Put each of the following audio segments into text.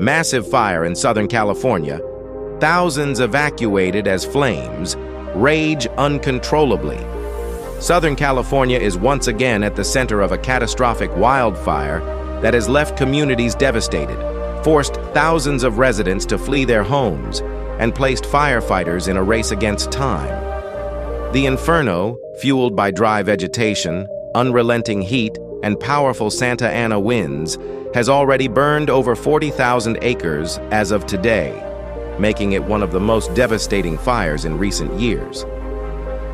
Massive fire in Southern California, thousands evacuated as flames rage uncontrollably. Southern California is once again at the center of a catastrophic wildfire that has left communities devastated, forced thousands of residents to flee their homes, and placed firefighters in a race against time. The inferno, fueled by dry vegetation, unrelenting heat, and powerful Santa Ana winds, has already burned over 40,000 acres as of today, making it one of the most devastating fires in recent years.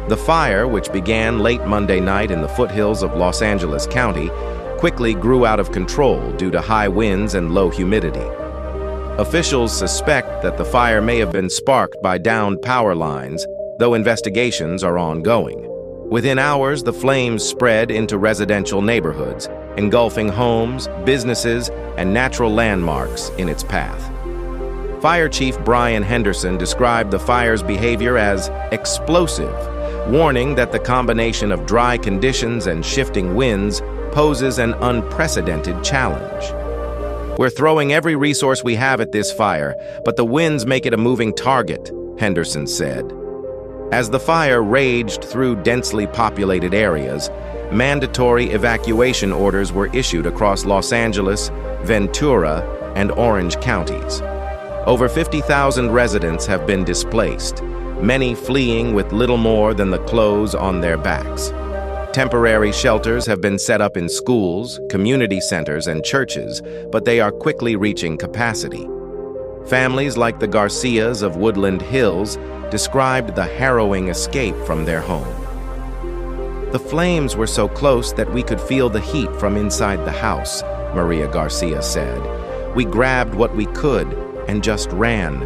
The fire, which began late Monday night in the foothills of Los Angeles County, quickly grew out of control due to high winds and low humidity. Officials suspect that the fire may have been sparked by downed power lines, though investigations are ongoing. Within hours, the flames spread into residential neighborhoods, engulfing homes, businesses, and natural landmarks in its path. Fire Chief Brian Henderson described the fire's behavior as explosive, warning that the combination of dry conditions and shifting winds poses an unprecedented challenge. "We're throwing every resource we have at this fire, but the winds make it a moving target," Henderson said. As the fire raged through densely populated areas, mandatory evacuation orders were issued across Los Angeles, Ventura, and Orange counties. Over 50,000 residents have been displaced, many fleeing with little more than the clothes on their backs. Temporary shelters have been set up in schools, community centers, and churches, but they are quickly reaching capacity. Families like the Garcias of Woodland Hills described the harrowing escape from their home. "The flames were so close that we could feel the heat from inside the house," Maria Garcia said. "We grabbed what we could and just ran."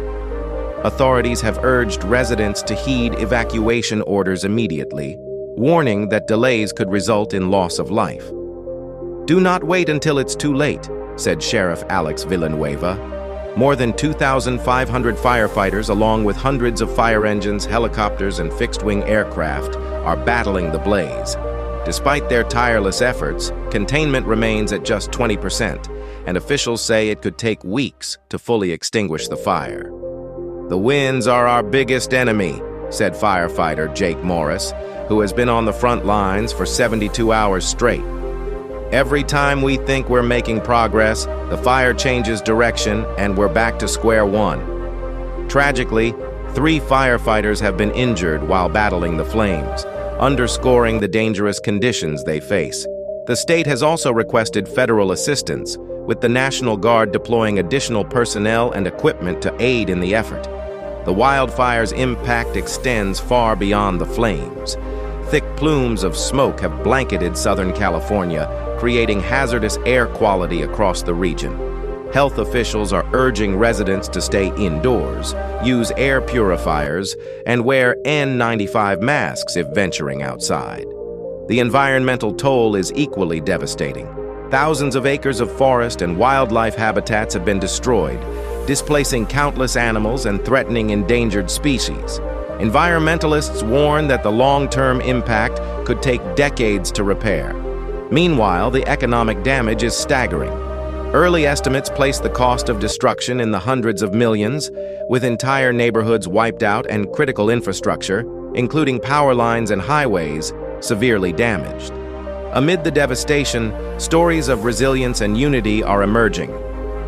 Authorities have urged residents to heed evacuation orders immediately, warning that delays could result in loss of life. "Do not wait until it's too late," said Sheriff Alex Villanueva. More than 2,500 firefighters, along with hundreds of fire engines, helicopters, and fixed-wing aircraft, are battling the blaze. Despite their tireless efforts, containment remains at just 20%, and officials say it could take weeks to fully extinguish the fire. "The winds are our biggest enemy," said firefighter Jake Morris, who has been on the front lines for 72 hours straight. "Every time we think we're making progress, the fire changes direction and we're back to square one." Tragically, 3 firefighters have been injured while battling the flames, underscoring the dangerous conditions they face. The state has also requested federal assistance, with the National Guard deploying additional personnel and equipment to aid in the effort. The wildfire's impact extends far beyond the flames. Thick plumes of smoke have blanketed Southern California, creating hazardous air quality across the region. Health officials are urging residents to stay indoors, use air purifiers, and wear N95 masks if venturing outside. The environmental toll is equally devastating. Thousands of acres of forest and wildlife habitats have been destroyed, displacing countless animals and threatening endangered species. Environmentalists warn that the long-term impact could take decades to repair. Meanwhile, the economic damage is staggering. Early estimates place the cost of destruction in the hundreds of millions, with entire neighborhoods wiped out and critical infrastructure, including power lines and highways, severely damaged. Amid the devastation, stories of resilience and unity are emerging.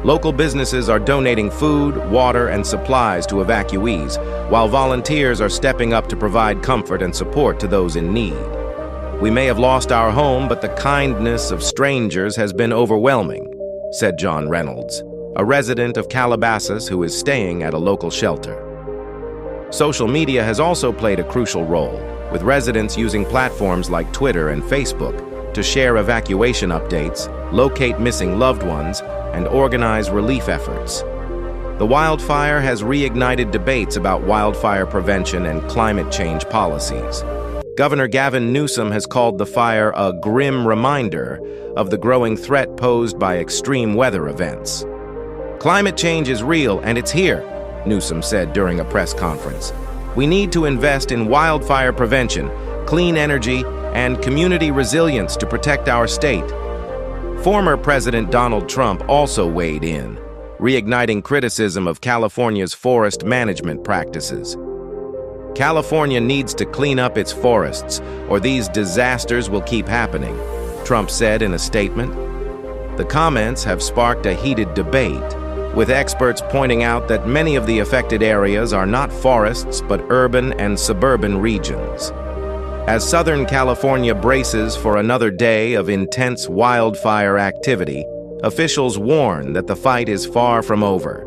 Local businesses are donating food, water, and supplies to evacuees, while volunteers are stepping up to provide comfort and support to those in need. "We may have lost our home, but the kindness of strangers has been overwhelming," said John Reynolds, a resident of Calabasas who is staying at a local shelter. Social media has also played a crucial role, with residents using platforms like Twitter and Facebook to share evacuation updates, locate missing loved ones, and organize relief efforts. The wildfire has reignited debates about wildfire prevention and climate change policies. Governor Gavin Newsom has called the fire a grim reminder of the growing threat posed by extreme weather events. "Climate change is real and it's here," Newsom said during a press conference. "We need to invest in wildfire prevention, clean energy, and community resilience to protect our state." Former President Donald Trump also weighed in. reigniting criticism of California's forest management practices. California needs to clean up its forests, or these disasters will keep happening, Trump said in a statement. The comments have sparked a heated debate, with experts pointing out that many of the affected areas are not forests but urban and suburban regions. As Southern California braces for another day of intense wildfire activity, officials warn that the fight is far from over.